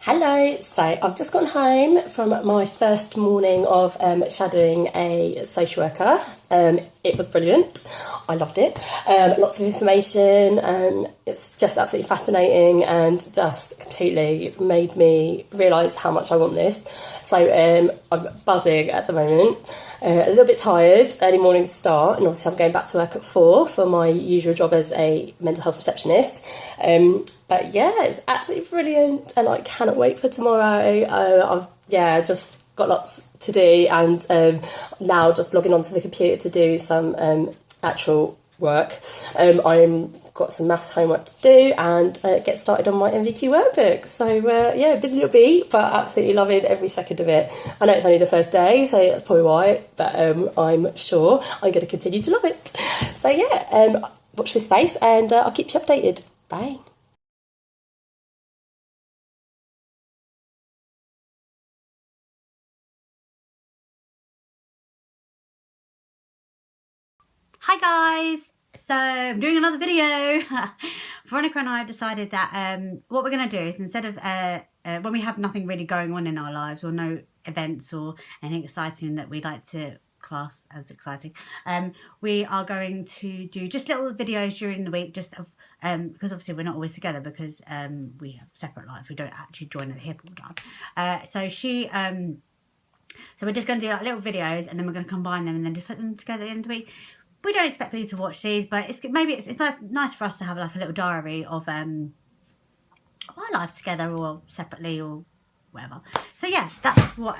Hello, so I've just gotten home from my first morning of shadowing a social worker. It was brilliant. I loved it. Lots of information. It's just absolutely fascinating and just completely made me realise how much I want this. So I'm buzzing at the moment. A little bit tired, early morning start, and obviously I'm going back to work at 4 for my usual job as a mental health receptionist. But yeah, it's absolutely brilliant, and I cannot wait for tomorrow. I've just got lots to do, and now just logging onto the computer to do some actual work. I'm got some maths homework to do and get started on my MVQ workbook. So yeah, busy little bee, but absolutely loving every second of it. I know it's only the first day, so that's probably why, but I'm sure I'm going to continue to love it. So yeah, watch this space, and I'll keep you updated. Bye. Hi guys! So I'm doing another video. Veronica and I have decided that what we're going to do is, instead of when we have nothing really going on in our lives, or no events or anything exciting that we like to class as exciting, we are going to do just little videos during the week, just of because obviously we're not always together, because we have separate lives. We don't actually join at the hip all the time. So we're just going to do like little videos, and then we're going to combine them and then just put them together at the end of the week. We don't expect people to watch these, but it's nice for us to have like a little diary of our lives together or separately or whatever. So yeah, that's what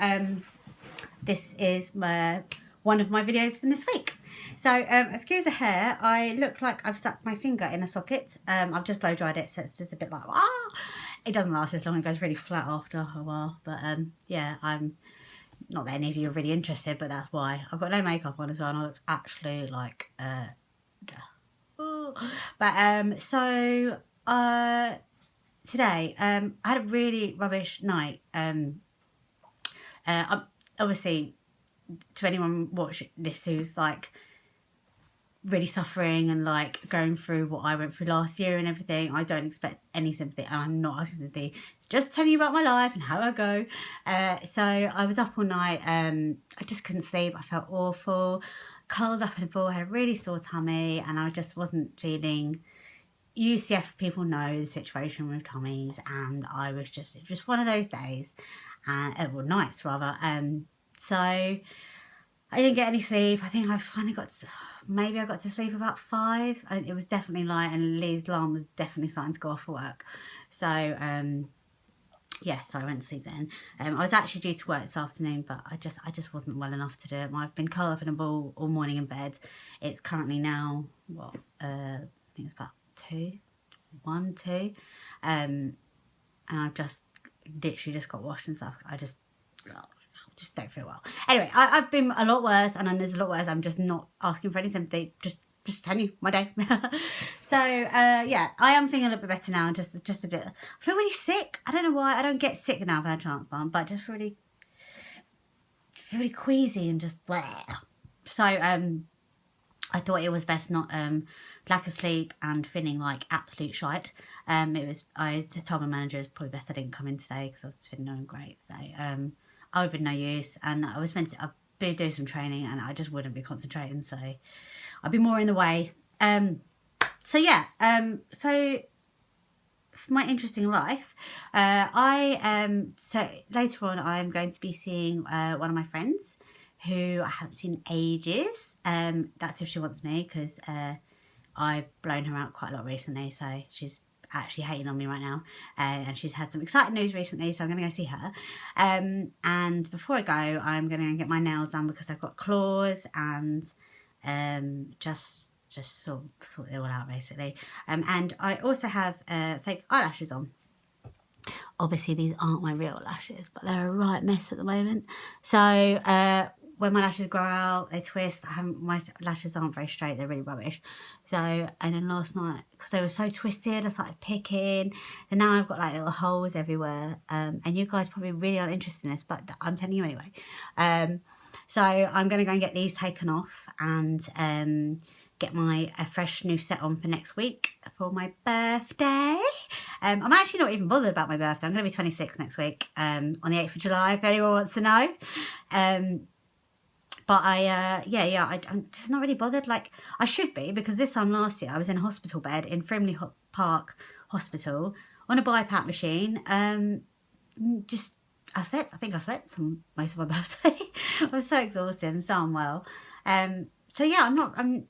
this is one of my videos from this week. So excuse the hair, I look like I've stuck my finger in a socket. I've just blow dried it, so it's just a bit like it doesn't last as long. It goes really flat after a while, but yeah, I'm not that any of you are really interested, but that's why. I've got no makeup on as well, and I look actually like but today I had a really rubbish night. Obviously, to anyone watching this who's like really suffering and like going through what I went through last year and everything, I don't expect any sympathy, and I'm not asking sympathy, just telling you about my life and how I go. So I was up all night. I just couldn't sleep. I felt awful, curled up in a ball, had a really sore tummy, and I just wasn't feeling. UCF people know the situation with tummies, and it was just one of those days, and well, nights rather. So I didn't get any sleep. I think I finally maybe I got to sleep about 5. It was definitely light, and Lee's alarm was definitely starting to go off for work. So yes, so I went to sleep then. I was actually due to work this afternoon, but I just wasn't well enough to do it. I've been curled up in a ball all morning in bed. It's currently now I think it's about 2, and I've just literally just got washed and stuff. I just don't feel well. Anyway, I've been a lot worse, and there's a lot worse. I'm just not asking for any sympathy. Just telling you my day. So yeah, I am feeling a little bit better now. Just a bit. I feel really sick. I don't know why. I don't get sick now if I had transplant, but just really queasy and just bleh. So I thought it was best not lack of sleep and feeling like absolute shite. I told my manager it's probably best I didn't come in today because I was feeling no great. So I would have been no use, and I was meant to be do some training, and I just wouldn't be concentrating, so I'd be more in the way. So yeah, so for my interesting life, so later on I'm going to be seeing one of my friends who I haven't seen in ages. That's if she wants me, because I've blown her out quite a lot recently, so she's actually hating on me right now, and she's had some exciting news recently, so I'm going to go see her. And before I go, I'm going to get my nails done because I've got claws, and just sort it all out basically. And I also have fake eyelashes on. Obviously these aren't my real lashes, but they're a right mess at the moment. So when my lashes grow out, they twist. My lashes aren't very straight, they're really rubbish. So, and then last night, because they were so twisted, I started picking, and now I've got like little holes everywhere. And you guys probably really aren't interested in this, but I'm telling you anyway. So I'm going to go and get these taken off, and get a fresh new set on for next week for my birthday. I'm actually not even bothered about my birthday. I'm going to be 26 next week, on the 8th of July, if anyone wants to know. But I'm just not really bothered. Like, I should be, because this time last year I was in a hospital bed in Frimley Park Hospital on a BiPAP machine. I think I slept most of my birthday. I was so exhausted and so unwell. So yeah,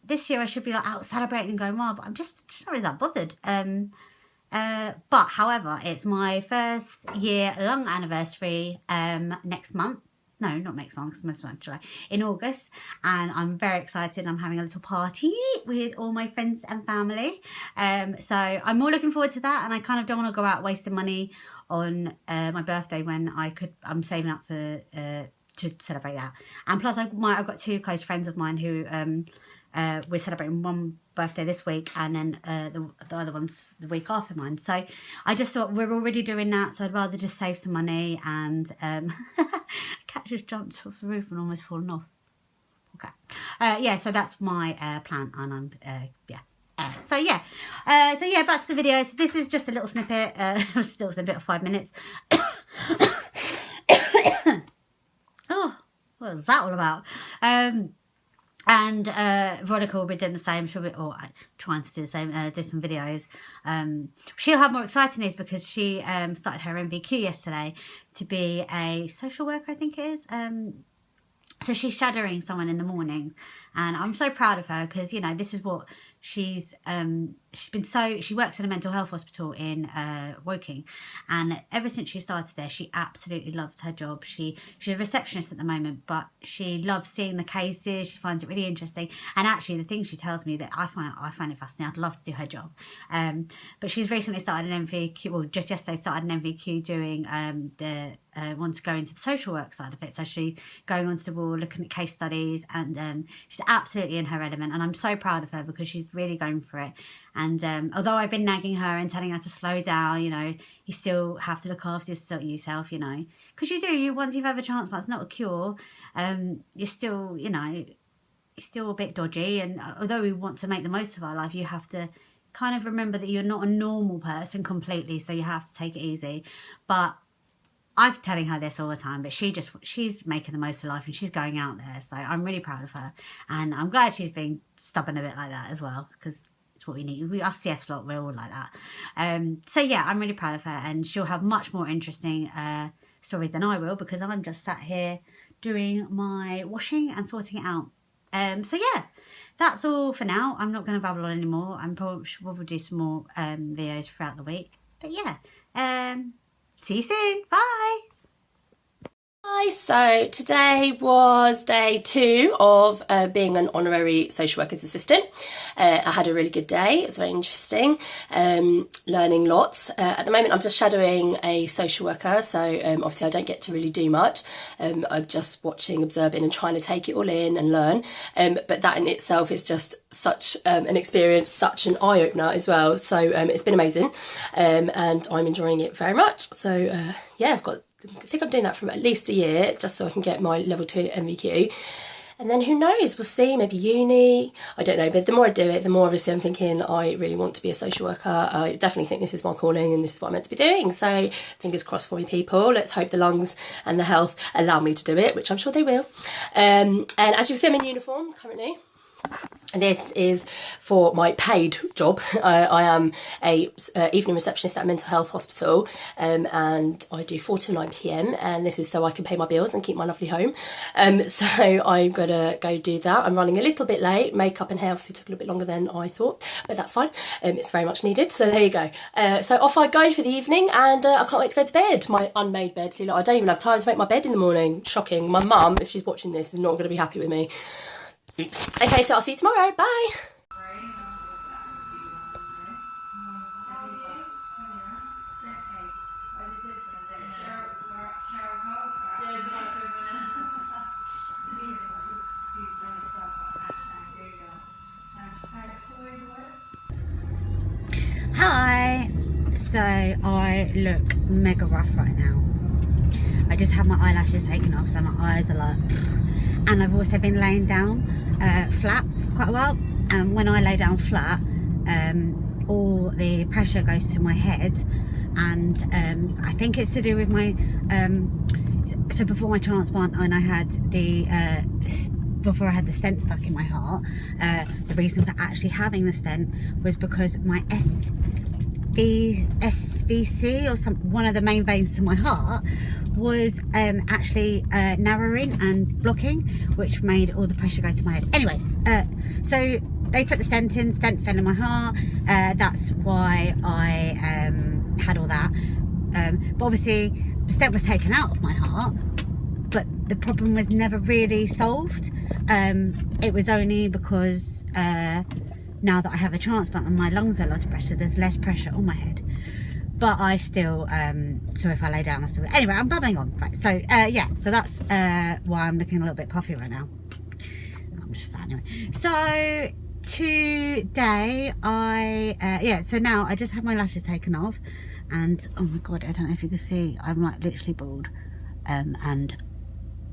this year I should be like out celebrating and going wild, but I'm just not really that bothered. But however, it's my first year long anniversary next month. No, not next month, because most of July, in August, and I'm very excited. I'm having a little party with all my friends and family. So I'm more looking forward to that, and I kind of don't want to go out wasting money on my birthday when I'm saving up for to celebrate that. And plus, I've got two close friends of mine who we're celebrating one birthday this week, and then the other one's the week after mine. So I just thought, we're already doing that, so I'd rather just save some money. And cat just jumped off the roof and almost fallen off. Okay, yeah, so that's my plan, and I'm so back to the video. So this is just a little snippet, still a snippet of 5 minutes. Oh, what was that all about? And Veronica will be doing the same. She'll be, trying to do the same, do some videos. She'll have more exciting news, because she started her MVQ yesterday to be a social worker, I think it is. So she's shadowing someone in the morning, and I'm so proud of her, because, you know, this is what she works in a mental health hospital in Woking, and ever since she started there, she absolutely loves her job. She's a receptionist at the moment, but she loves seeing the cases. She finds it really interesting, and actually the things she tells me that I find it fascinating. I'd love to do her job. But she's recently started an MVQ, well, just yesterday started an MVQ doing want to go into the social work side of it. So she's going onto the wall, looking at case studies, and she's absolutely in her element, and I'm so proud of her, because she's really going for it. And although I've been nagging her and telling her to slow down, you know, you still have to look after yourself, you know, because once you've had a transplant, it's not a cure. You're still, you know, you're still a bit dodgy, and although we want to make the most of our life, you have to kind of remember that you're not a normal person completely, so you have to take it easy. But I'm telling her this all the time, but she's making the most of life, and she's going out there. So I'm really proud of her, and I'm glad she's being stubborn a bit like that as well, because it's what we need. Us CF lot, we're all like that. So yeah, I'm really proud of her, and she'll have much more interesting stories than I will, because I'm just sat here doing my washing and sorting it out. So yeah, that's all for now. I'm not going to babble on anymore. I'm probably we'll do some more videos throughout the week. But yeah, see you soon. Bye. Hi, so today was day 2 of being an honorary social worker's assistant. I had a really good day. It was very interesting, learning lots. At the moment I'm just shadowing a social worker, so obviously I don't get to really do much. I'm just watching, observing and trying to take it all in and learn. But that in itself is just such an experience, such an eye-opener as well. So it's been amazing, and I'm enjoying it very much. So yeah, I think I'm doing that for at least a year, just so I can get my level 2 MVQ. And then who knows, we'll see, maybe uni, I don't know. But the more I do it, the more obviously I'm thinking I really want to be a social worker. I definitely think this is my calling and this is what I'm meant to be doing. So fingers crossed for me, people. Let's hope the lungs and the health allow me to do it, which I'm sure they will. And as you can see, I'm in uniform currently. And this is for my paid job. I am a evening receptionist at a mental health hospital, and I do 4 to 9 p.m. and this is so I can pay my bills and keep my lovely home. So I'm gonna go do that. I'm running a little bit late. Makeup and hair obviously took a little bit longer than I thought, but that's fine. It's very much needed. So there you go. So off I go for the evening, and I can't wait to go to bed. My unmade bed. I don't even have time to make my bed in the morning. Shocking. My mum, if she's watching this, is not going to be happy with me. Oops. Okay, so I'll see you tomorrow. Bye. Hi. So I look mega rough right now. I just had my eyelashes taken off, so my eyes are like, and I've also been laying down flat for quite a while, and when I lay down flat, all the pressure goes to my head, and I think it's to do with my so before my transplant, when I had the before I had the stent stuck in my heart, the reason for actually having the stent was because my SVC, or one of the main veins to my heart, was actually narrowing and blocking, which made all the pressure go to my head. Anyway, so they put the stent fell in my heart. That's why I had all that. But obviously the stent was taken out of my heart, but the problem was never really solved. It was only because now that I have a transplant and my lungs are a lot of pressure, there's less pressure on my head. But I still, so if I lay down, I still... Anyway, I'm babbling on. Right, so, yeah, so that's why I'm looking a little bit puffy right now. I'm just fat anyway. So, today, so now I just had my lashes taken off. And, oh my God, I don't know if you can see, I'm like literally bald. And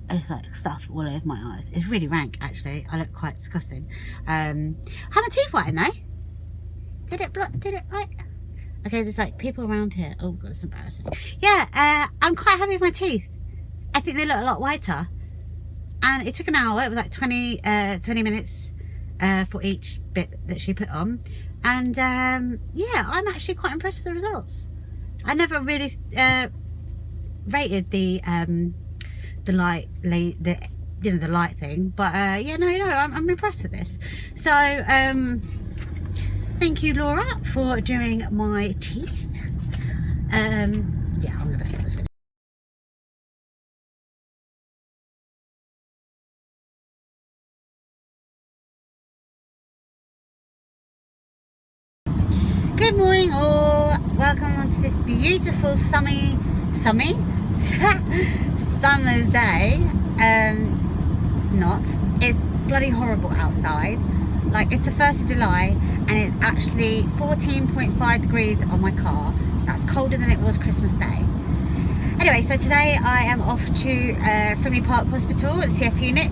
it's like stuff all over my eyes. It's really rank, actually. I look quite disgusting. Have my teeth whitened though. Did it like... Okay, there's like people around here. Oh God, it's embarrassing. Yeah, I'm quite happy with my teeth. I think they look a lot whiter. And it took an hour. It was like 20 minutes for each bit that she put on. And yeah, I'm actually quite impressed with the results. I never really rated the light, the light thing. But yeah, no, I'm impressed with this. So thank you, Laura, for doing my teeth. Yeah, I'm going to start this video. Good morning, all. Welcome on to this beautiful summer's day. Not. It's bloody horrible outside. Like, it's the 1st of July and it's actually 14.5 degrees on my car. That's colder than it was Christmas Day. Anyway, so today I am off to Frimley Park Hospital, the CF unit,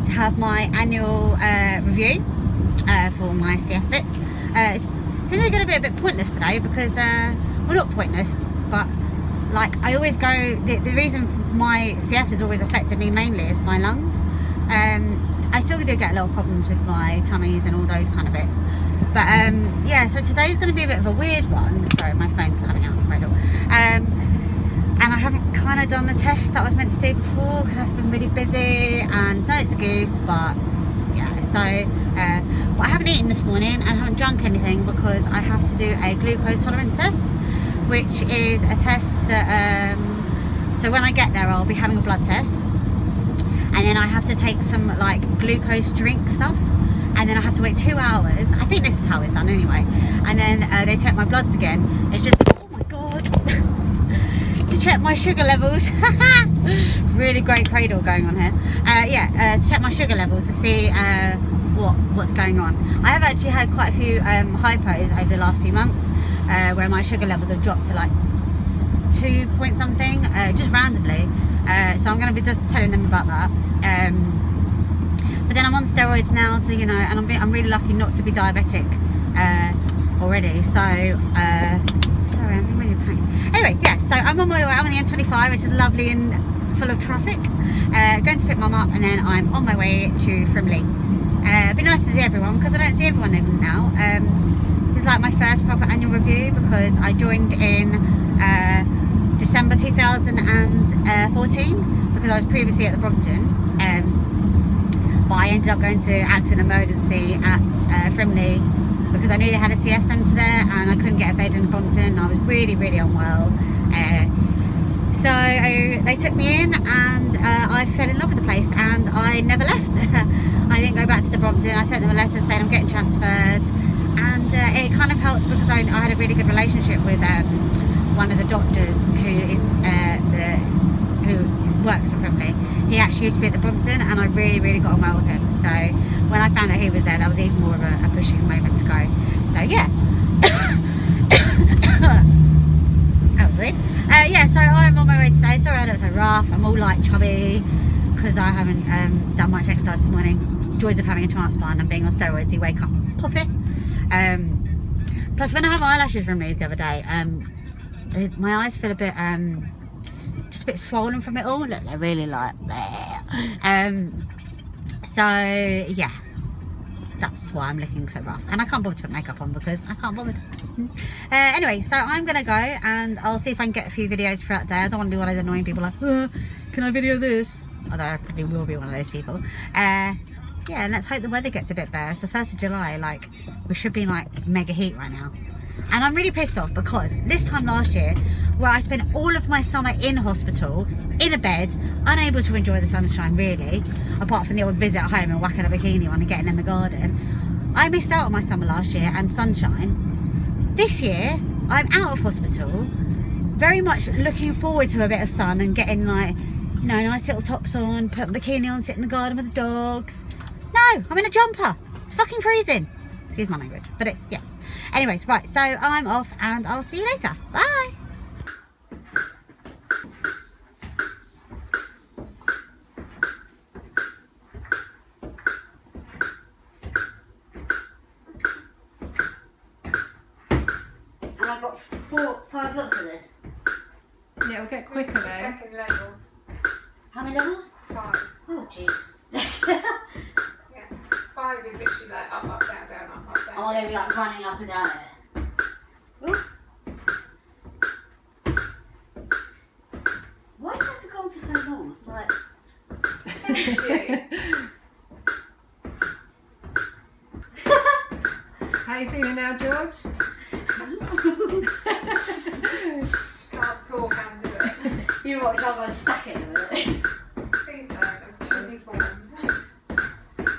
to have my annual review for my CF bits. It's going to be a bit pointless today because, well, not pointless, but like I always go, the reason my CF has always affected me mainly is my lungs. I still do get a lot of problems with my tummies and all those kind of bits. But yeah, so today's going to be a bit of a weird one. Sorry, my phone's coming out of the cradle. And I haven't kind of done the test that I was meant to do before because I've been really busy, and no excuse, but yeah, so but I haven't eaten this morning and I haven't drunk anything because I have to do a glucose tolerance test, which is a test that so when I get there I'll be having a blood test, and then I have to take some like glucose drink stuff, and then I have to wait 2 hours. I think this is how it's done anyway, and then they take my bloods again. It's just, oh my God, to check my sugar levels. Really great cradle going on here. Yeah, to check my sugar levels to see what's going on. I have actually had quite a few hypos over the last few months where my sugar levels have dropped to like 2 point something, just randomly. So I'm going to be just telling them about that. But then I'm on steroids now, so you know, and I'm really lucky not to be diabetic already. So sorry, I'm in really pain. Anyway, yeah, so I'm on my way. I'm on the N25, which is lovely and full of traffic. Going to pick mum up, and then I'm on my way to Frimley. It'd be nice to see everyone because I don't see everyone even now. It's like my first proper annual review because I joined in December 2014 because I was previously at the Brompton. But I ended up going to accident emergency at Frimley because I knew they had a CF centre there and I couldn't get a bed in Brompton. I was really, really unwell. So they took me in and I fell in love with the place and I never left. I didn't go back to the Brompton. I sent them a letter saying I'm getting transferred, and it kind of helped because I had a really good relationship with one of the doctors who works at Frimley. He actually used to be at the Brompton and I really, really got on well with him. So when I found out he was there, that was even more of a pushing moment to go. So yeah. That was weird. Yeah, so I'm on my way today. Sorry I look so rough. I'm all like chubby because I haven't done much exercise this morning. Joys of having a transplant and being on steroids, you wake up puffy. Plus, when I have my eyelashes removed the other day, my eyes feel a bit just a bit swollen from it all. Look, they're really like so yeah, that's why I'm looking so rough, and I can't bother to put makeup on because I can't bother. Anyway, so I'm gonna go and I'll see if I can get a few videos throughout the day. I don't want to be one of those annoying people like, can I video this? Although I probably will be one of those people. Yeah, and let's hope the weather gets a bit better. It's the 1st of July, like we should be in like mega heat right now. And I'm really pissed off because this time last year, where I spent all of my summer in hospital, in a bed, unable to enjoy the sunshine really, apart from the odd visit at home and whacking a bikini on and getting in the garden, I missed out on my summer last year and sunshine. This year, I'm out of hospital, very much looking forward to a bit of sun and getting like, you know, nice little tops on, put a bikini on, sit in the garden with the dogs. No, I'm in a jumper. It's fucking freezing. Excuse my language, but yeah. Anyways, right, so I'm off and I'll see you later. Bye. And I've got 5 lots of this. Yeah, it'll get quicker though. Second level. How many levels? 5. Oh, jeez. Yeah. 5 is literally like up, up, down, down, up, up, down. Oh, they'll be like running up and down it. Why did it have to go on for so long? Like, Test you. How you feeling now, George? Can't talk and do it. you watch, I'm going to stack it in a minute. Please don't, there's too many forms.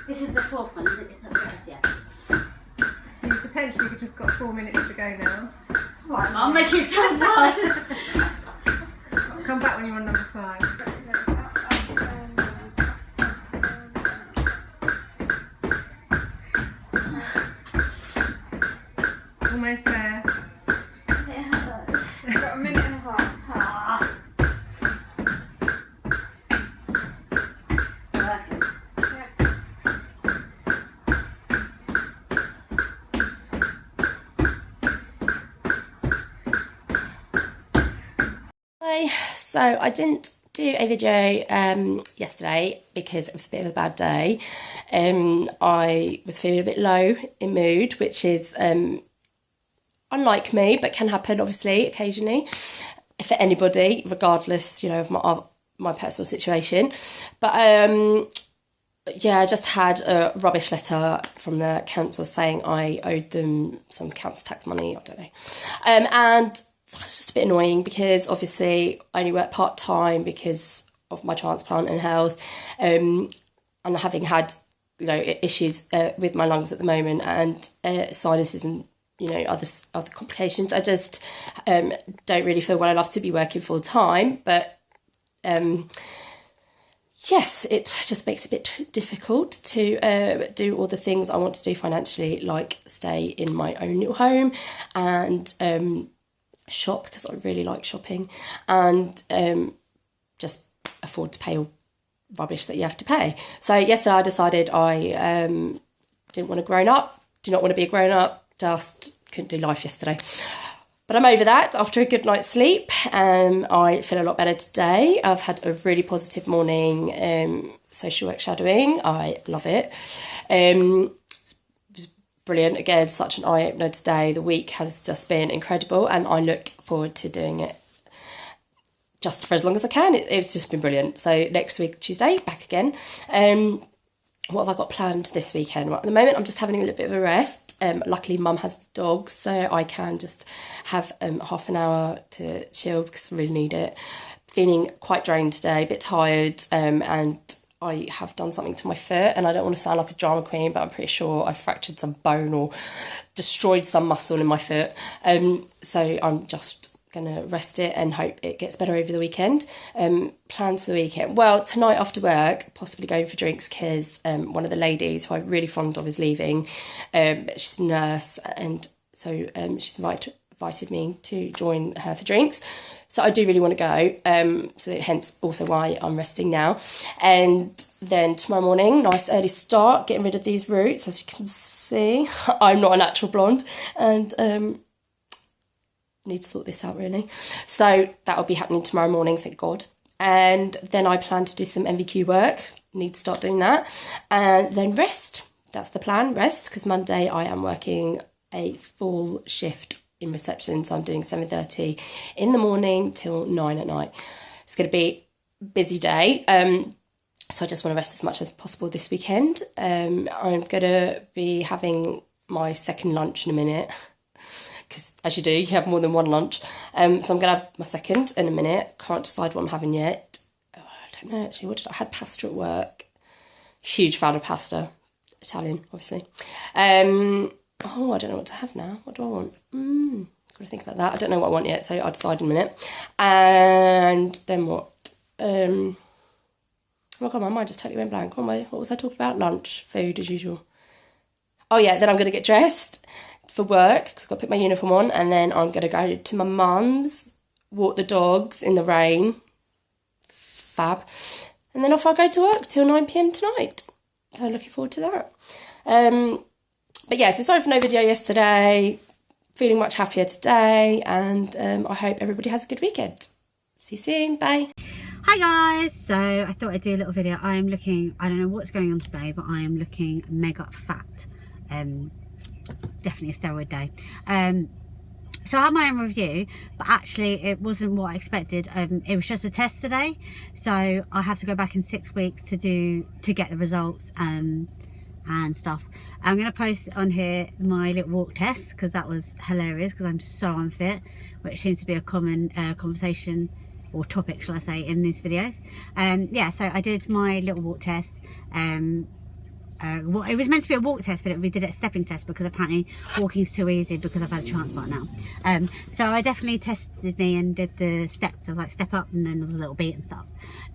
This is the 4th one, isn't it? Yeah. So you potentially have just got 4 minutes to go now. Right, Mum, make it sound nice. I'll come back when you're on number 5. Almost there. It hurts. Got a minute and a half. Ah. Working. Yeah. Hi, so I didn't do a video yesterday because it was a bit of a bad day. I was feeling a bit low in mood, which is unlike me, but can happen obviously occasionally for anybody, regardless, you know, of my personal situation. But yeah, I just had a rubbish letter from the council saying I owed them some council tax money, I don't know. And it's just a bit annoying because obviously I only work part-time because of my transplant and health, and having had, you know, issues with my lungs at the moment and sinuses and, you know, other complications. I just don't really feel well enough to be working full time, but yes, it just makes it a bit difficult to do all the things I want to do financially, like stay in my own little home and shop because I really like shopping, and just afford to pay all rubbish that you have to pay. So yesterday I decided I didn't want to grown up, do not want to be a grown up, just couldn't do life yesterday. But I'm over that after a good night's sleep. I feel a lot better today. I've had a really positive morning social work shadowing. I love it. It was brilliant. Again, such an eye-opener today. The week has just been incredible and I look forward to doing it just for as long as I can. It's just been brilliant. So next week, Tuesday, back again. What have I got planned this weekend? Well, at the moment, I'm just having a little bit of a rest. Luckily, Mum has the dogs, so I can just have half an hour to chill because I really need it. Feeling quite drained today, a bit tired, and I have done something to my foot, and I don't want to sound like a drama queen, but I'm pretty sure I fractured some bone or destroyed some muscle in my foot. So I'm just going to rest it and hope it gets better over the weekend. Plans for the weekend, well, tonight after work, possibly going for drinks because one of the ladies who I'm really fond of is leaving. She's a nurse, and so she's invited me to join her for drinks, so I do really want to go, so hence also why I'm resting now. And then tomorrow morning, nice early start, getting rid of these roots. As you can see, see. I'm not a natural blonde, and need to sort this out really. So that'll be happening tomorrow morning, thank God. And then I plan to do some MVQ work. Need to start doing that, and then rest. That's the plan, rest, because Monday I am working a full shift in reception, so I'm doing 7:30 in the morning till 9 at night. It's going to be a busy day. So I just want to rest as much as possible this weekend. I'm going to be having my second lunch in a minute, because as you do, you have more than one lunch. So I'm going to have my second in a minute. Can't decide what I'm having yet. I don't know actually. What did I had pasta at work. Huge fan of pasta. Italian, obviously. I don't know what to have now. What do I want? Got to think about that. I don't know what I want yet, so I'll decide in a minute. And then what? Oh my God, my mind just totally went blank. What was I talking about? Lunch, food as usual. Oh yeah, then I'm going to get dressed for work because I've got to put my uniform on, and then I'm going to go to my mum's, walk the dogs in the rain. Fab. And then off I go to work till 9 p.m. tonight. So looking forward to that. But yeah, so sorry for no video yesterday. Feeling much happier today, and I hope everybody has a good weekend. See you soon. Bye. Hi guys, so I thought I'd do a little video. I am looking, I don't know what's going on today, but I am looking mega fat. Definitely a steroid day. So I had my own review, but actually it wasn't what I expected. It was just a test today, so I have to go back in 6 weeks to get the results and stuff. I'm going to post on here my little walk test, because that was hilarious, because I'm so unfit, which seems to be a common conversation or topic, shall I say, in these videos. Yeah, so I did my little walk test. Well, it was meant to be a walk test, but we did a stepping test, because apparently walking's too easy because I've had a transplant now. So I definitely tested me and did the step. I was like, step up, and then there was a little beat and stuff.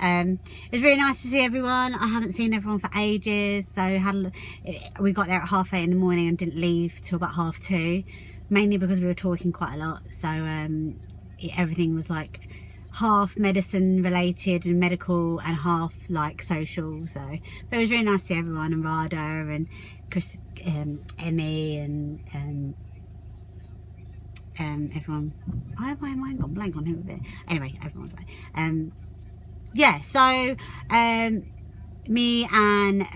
It was really nice to see everyone. I haven't seen everyone for ages, so we got there at 8:30 in the morning and didn't leave till about 2:30, mainly because we were talking quite a lot. So everything was like half medicine related and medical, and half like social. So but it was really nice to see everyone, and Rada and Chris, Emmy, and everyone. Why have my mind gone blank on who was it? Anyway, everyone's like yeah. So me and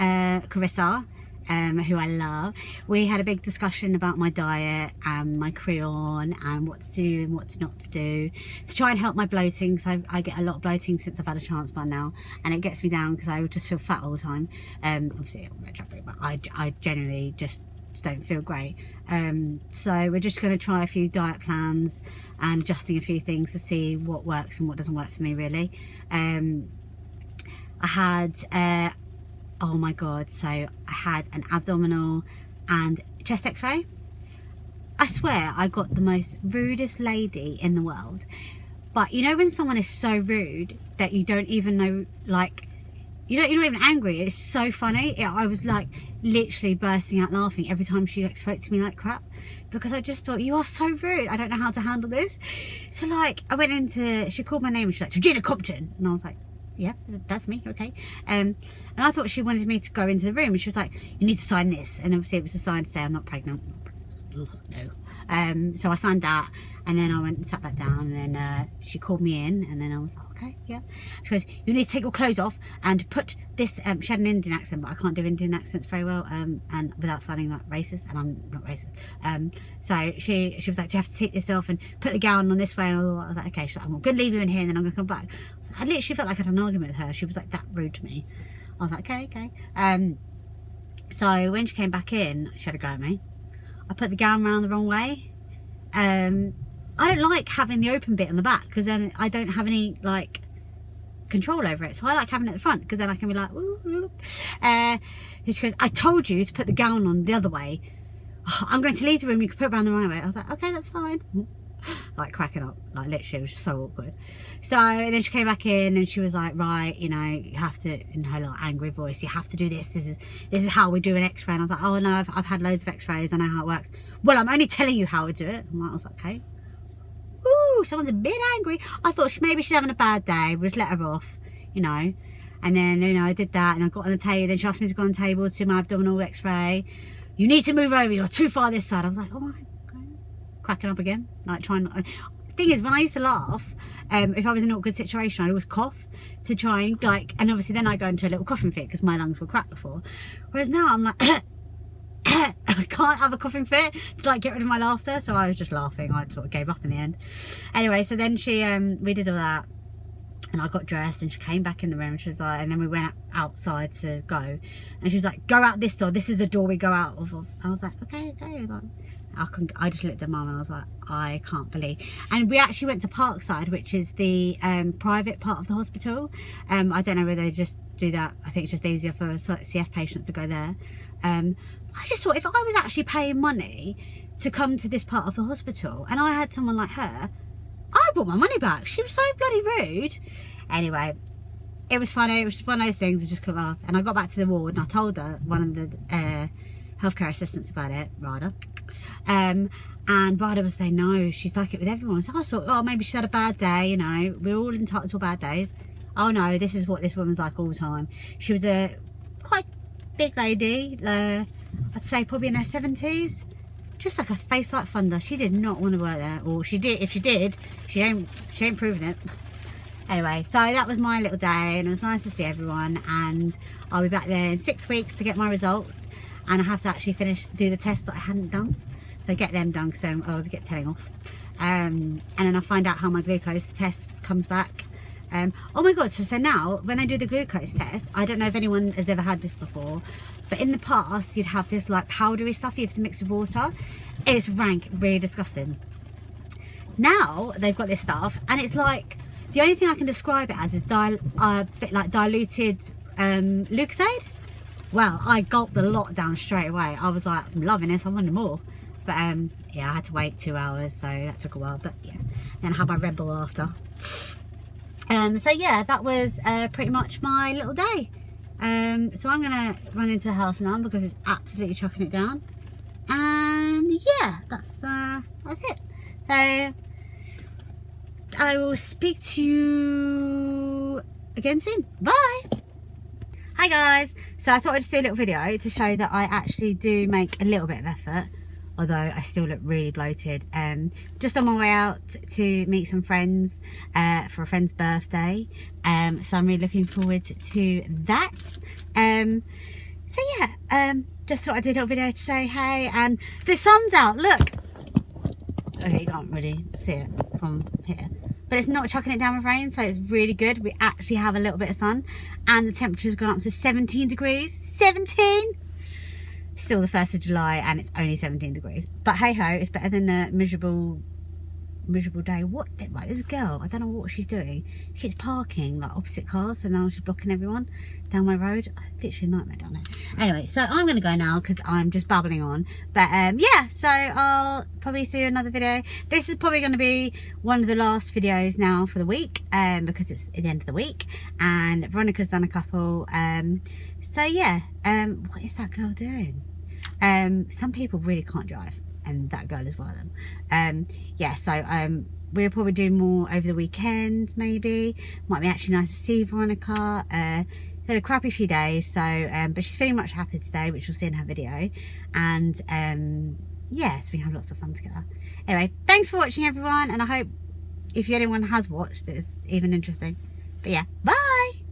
Carissa, who I love, we had a big discussion about my diet and my creon and what to do and what not to do to try and help my bloating, because I get a lot of bloating since I've had a transplant now, and it gets me down because I just feel fat all the time. Obviously I'm chubby, but I generally just don't feel great. So we're just going to try a few diet plans and adjusting a few things to see what works and what doesn't work for me really. I had oh my God, so I had an abdominal and chest x-ray. I swear I got the most rudest lady in the world. But you know when someone is so rude that you don't even know, like, you're not even angry, it's so funny. I was like literally bursting out laughing every time she like spoke to me like crap, because I just thought, you are so rude, I don't know how to handle this. So like I went into, she called my name and she's like, Georgina Compton, and I was like, yeah, that's me, okay. And I thought she wanted me to go into the room, and she was like, you need to sign this, and obviously it was a sign to say I'm not pregnant. No. So I signed that, and then I went and sat back down, and then she called me in, and then I was like, okay, yeah. She goes, you need to take your clothes off and put this, she had an Indian accent, but I can't do Indian accents very well, and without sounding like racist, and I'm not racist. So she was like, do you have to take this off and put the gown on this way? And I was like, okay. She's like, I'm going to leave you in here, and then I'm going to come back. I literally felt like I had an argument with her. She was like that rude to me. I was like, okay. So when she came back in, she had a go at me. I put the gown around the wrong way. I don't like having the open bit on the back, because then I don't have any like control over it. So I like having it at the front, because then I can be like, ooh, ooh. She goes, I told you to put the gown on the other way. Oh, I'm going to leave the room, you can put it around the right way. I was like, okay, that's fine. Like cracking up, like literally, it was so awkward. So and then she came back in, and she was like, right, you know, you have to, in her like angry voice, you have to do this. This is how we do an x-ray. And I was like, oh no, I've had loads of x-rays, I know how it works. Well, I'm only telling you how to do it. And I was like, okay. Ooh, someone's a bit angry. I thought maybe she's having a bad day, we'll just let her off, you know. And then, you know, I did that, and I got on the table. Then she asked me to go on the table to do my abdominal x-ray. you need to move over, you're too far this side. I was like, oh, okay. Cracking up again, like trying. Thing is, when I used to laugh, if I was in an awkward situation, I'd always cough to try and like, and obviously then I go into a little coughing fit because my lungs were crap before. Whereas now I'm like, I can't have a coughing fit to like get rid of my laughter, so I was just laughing. I sort of gave up in the end. Anyway, so then she, we did all that, and I got dressed, and she came back in the room, and she was like, and then we went outside to go, and she was like, go out this door. This is the door we go out of. I was like, okay. Like, I just looked at Mum and I was like, I can't believe. And we actually went to Parkside, which is the private part of the hospital. I don't know whether they just do that. I think it's just easier for CF patients to go there. I just thought, if I was actually paying money to come to this part of the hospital and I had someone like her, I brought my money back. She was so bloody rude. Anyway, it was funny. It was just one of those things I just couldn't laugh. And I got back to the ward and I told her, one of the healthcare assistants, about it, Rada. And Rada was saying, no, she's like it with everyone. So I thought, oh, maybe she's had a bad day, you know. We're all entitled to a bad day. Oh no, this is what this woman's like all the time. She was a quite big lady, I'd say probably in her 70s. Just like a face like thunder. She did not want to work there. Or she did, if she did, she ain't proving it. Anyway, so that was my little day, and it was nice to see everyone, and I'll be back there in 6 weeks to get my results, and I have to actually do the tests that I hadn't done. So get them done, because then I'll get telling off. And then I'll find out how my glucose test comes back. Oh my god, so now when I do the glucose test, I don't know if anyone has ever had this before, but in the past you'd have this like powdery stuff you have to mix with water. It's rank, really disgusting. Now they've got this stuff, and it's like, the only thing I can describe it as is a bit like diluted Lucozade. Well, I gulped the lot down straight away. I was like, I'm loving this, I wanted more. But yeah, I had to wait 2 hours, so that took a while. But yeah, then I had my Red Bull after. So yeah, that was pretty much my little day. So I'm gonna run into the house now because it's absolutely chucking it down. And yeah, that's it. So I will speak to you again soon. Bye. Hi guys. So I thought I'd just do a little video to show that I actually do make a little bit of effort, although I still look really bloated. Just on my way out to meet some friends for a friend's birthday. So I'm really looking forward to that. So yeah, just thought I'd do a little video to say hey, and the sun's out, look. Okay, you can't really see it from here, but it's not chucking it down with rain, so it's really good. We actually have a little bit of sun, and the temperature's gone up to 17 degrees. 17! Still the 1st of July and it's only 17 degrees, but hey ho, it's better than a miserable day. What, like, this girl, I don't know what she's doing. She keeps parking like opposite cars, so now she's blocking everyone down my road. Literally a nightmare down there. Anyway, so I'm gonna go now because I'm just babbling on. But yeah, so I'll probably see you in another video. This is probably going to be one of the last videos now for the week, because it's at the end of the week and Veronica's done a couple. So yeah, what is that girl doing? Some people really can't drive, and that girl is one of them. Yeah, so we'll probably do more over the weekend, maybe. Might be actually nice to see Veronica. Had a crappy few days, so but she's feeling much happier today, which you'll see in her video. And yeah, so we have lots of fun together. Anyway, thanks for watching everyone, and I hope if anyone has watched, it's even interesting. But yeah, bye.